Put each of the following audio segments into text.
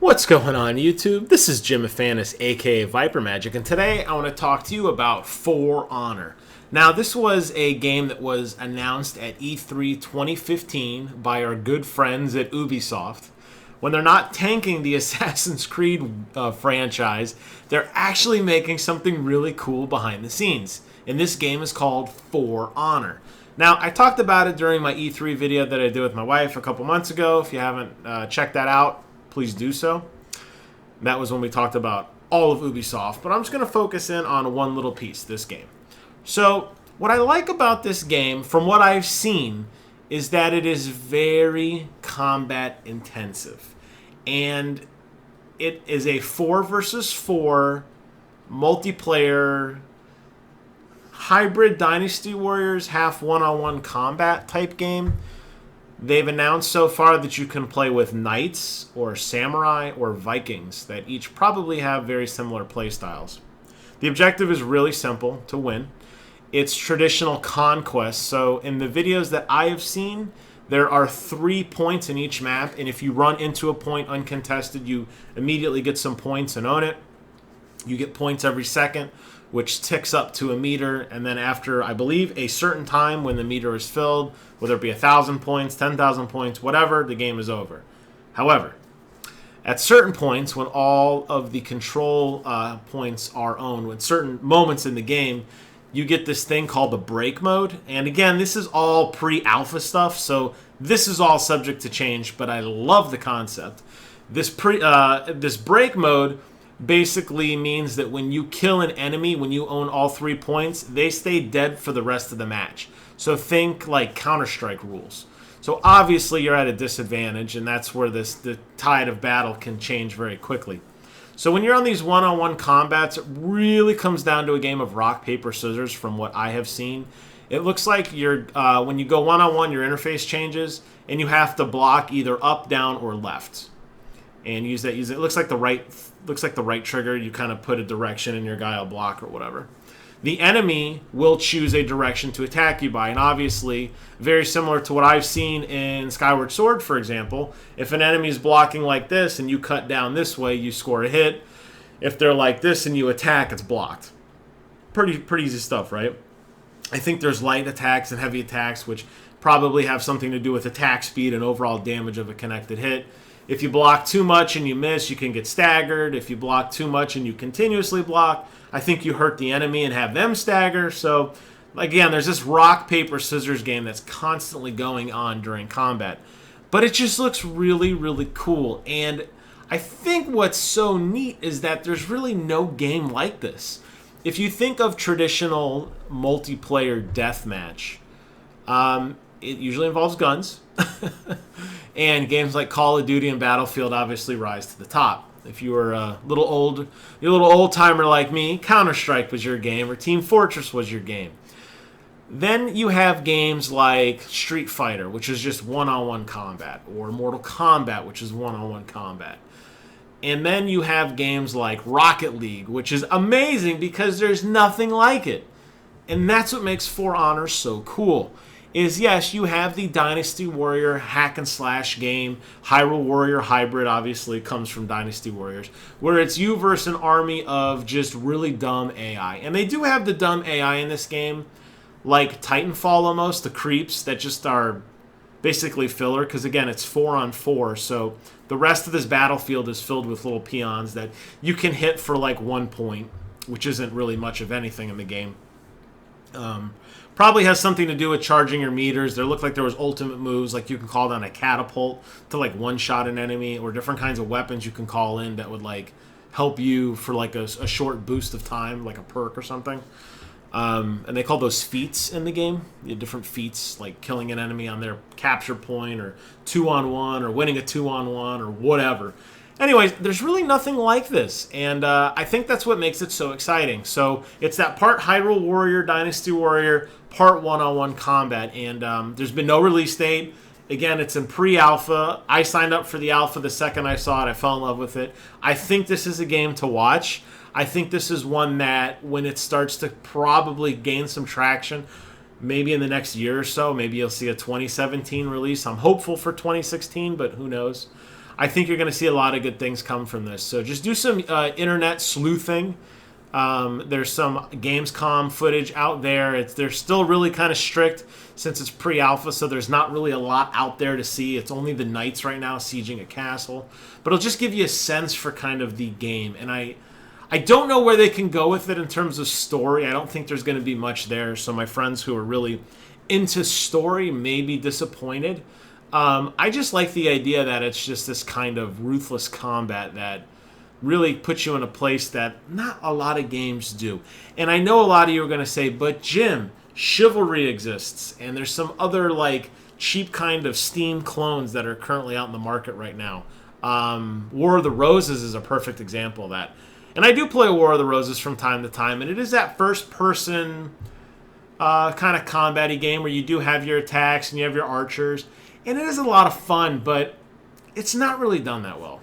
What's going on YouTube? This is Jim Afanis, aka Viper Magic, and today I want to talk to you about For Honor. Now, this was a game that was announced at E3 2015 by our good friends at Ubisoft. When they're not tanking the Assassin's Creed franchise, they're actually making something really cool behind the scenes. And this game is called For Honor. Now, I talked about it during my E3 video that I did with my wife a couple months ago. If you haven't checked that out, please do so. That was when we talked about all of Ubisoft, but I'm just going to focus in on one little piece, this game. So, what I like about this game, from what I've seen, is that it is very combat intensive. And it is a 4 versus 4 multiplayer hybrid Dynasty Warriors half one-on-one combat type game. They've announced so far that you can play with knights or samurai or Vikings that each probably have very similar playstyles. The objective is really simple: to win. It's traditional conquest, so in the videos that I have seen, there are 3 points in each map, and if you run into a point uncontested, you immediately get some points and own it. You get points every second, which ticks up to a meter, and then after, I believe, a certain time when the meter is filled, whether it be 1,000 points, 10,000 points, whatever, the game is over. However, at certain points, when all of the control points are owned, when certain moments in the game, you get this thing called the break mode. And again, this is all pre-alpha stuff, so this is all subject to change, but I love the concept. This break mode basically means that when you kill an enemy, when you own all 3 points, they stay dead for the rest of the match. So think like Counter-Strike rules. So obviously you're at a disadvantage, and that's where the tide of battle can change very quickly. So when you're on these one-on-one combats, it really comes down to a game of rock, paper, scissors from what I have seen. It looks like when you go one-on-one, your interface changes, and you have to block either up, down, or left. And use it. It looks like the right trigger. You kind of put a direction, and your guy will block or whatever. The enemy will choose a direction to attack you by, and obviously, very similar to what I've seen in Skyward Sword, for example. If an enemy is blocking like this and you cut down this way, you score a hit. If they're like this and you attack, it's blocked. Pretty easy stuff, right? I think there's light attacks and heavy attacks, which probably have something to do with attack speed and overall damage of a connected hit. If you block too much and you miss, you can get staggered. If you block too much and you continuously block, I think you hurt the enemy and have them stagger. So, again, there's this rock, paper, scissors game that's constantly going on during combat. But it just looks really, really cool. And I think what's so neat is that there's really no game like this. If you think of traditional multiplayer deathmatch, it usually involves guns. And games like Call of Duty and Battlefield obviously rise to the top. If you were a little old timer like me, Counter-Strike was your game, or Team Fortress was your game. Then you have games like Street Fighter, which is just one-on-one combat, or Mortal Kombat, which is one-on-one combat. And then you have games like Rocket League, which is amazing because there's nothing like it. And that's what makes For Honor so cool. Is yes, you have the Dynasty Warrior hack and slash game. Hyrule Warrior Hybrid obviously comes from Dynasty Warriors, where it's you versus an army of just really dumb AI. And they do have the dumb AI in this game, like Titanfall almost, the creeps that just are basically filler, because again, it's 4-on-4, so the rest of this battlefield is filled with little peons that you can hit for like 1 point, which isn't really much of anything in the game. Probably has something to do with charging your meters. There looked like there was ultimate moves, like you can call down a catapult to like one-shot an enemy, or different kinds of weapons you can call in that would like help you for like a short boost of time, like a perk or something. And they call those feats in the game. You have different feats, like killing an enemy on their capture point, or 2-on-1, or winning a 2-on-1, or whatever. Anyways, there's really nothing like this, and I think that's what makes it so exciting. So it's that part Hyrule Warrior, Dynasty Warrior, part one-on-one combat, and there's been no release date. Again, it's in pre-alpha. I signed up for the alpha the second I saw it. I fell in love with it. I think this is a game to watch. I think this is one that, when it starts to probably gain some traction, maybe in the next year or so, maybe you'll see a 2017 release. I'm hopeful for 2016, but who knows. I think you're going to see a lot of good things come from this. So just do some internet sleuthing. There's some GamesCom footage out there. They're still really kind of strict since it's pre-alpha, so there's not really a lot out there to see. It's only the knights right now sieging a castle. But it'll just give you a sense for kind of the game. And I don't know where they can go with it in terms of story. I don't think there's going to be much there. So my friends who are really into story may be disappointed. I just like the idea that it's just this kind of ruthless combat that really puts you in a place that not a lot of games do. And I know a lot of you are going to say, but Jim, Chivalry exists, and there's some other like cheap kind of Steam clones that are currently out in the market right now. War of the Roses is a perfect example of that. And I do play War of the Roses from time to time, and it is that first-person kind of combat-y game where you do have your attacks and you have your archers, and it is a lot of fun, but it's not really done that well.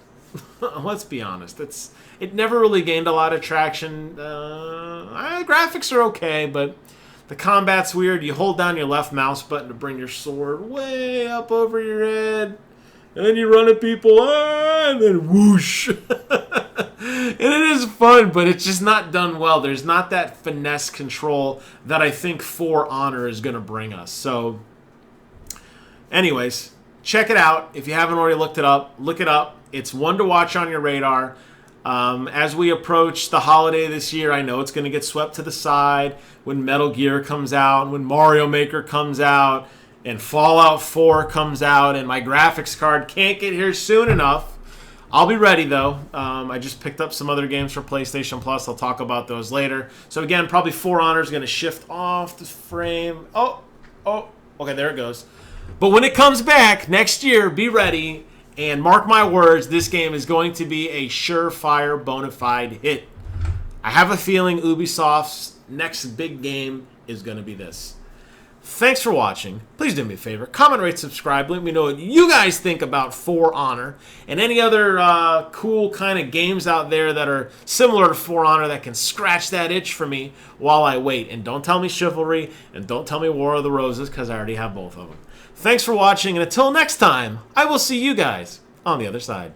Let's be honest. It never really gained a lot of traction. Graphics are okay, but the combat's weird. You hold down your left mouse button to bring your sword way up over your head, and then you run at people, and then whoosh. And it is fun, but it's just not done well. There's not that finesse control that I think For Honor is going to bring us. So, anyways, check it out. If you haven't already looked it up, look it up. It's one to watch on your radar. As we approach the holiday this year, I know it's going to get swept to the side when Metal Gear comes out, when Mario Maker comes out, and Fallout 4 comes out, and my graphics card can't get here soon enough. I'll be ready, though. I just picked up some other games for PlayStation Plus. I'll talk about those later. So, again, probably For Honor is going to shift off the frame. Oh, okay, there it goes. But when it comes back next year, be ready. And mark my words, this game is going to be a surefire, bona fide hit. I have a feeling Ubisoft's next big game is going to be this. Thanks for watching. Please do me a favor. Comment, rate, subscribe. Let me know what you guys think about For Honor and any other cool kind of games out there that are similar to For Honor that can scratch that itch for me while I wait. And don't tell me Chivalry and don't tell me War of the Roses because I already have both of them. Thanks for watching, and until next time, I will see you guys on the other side.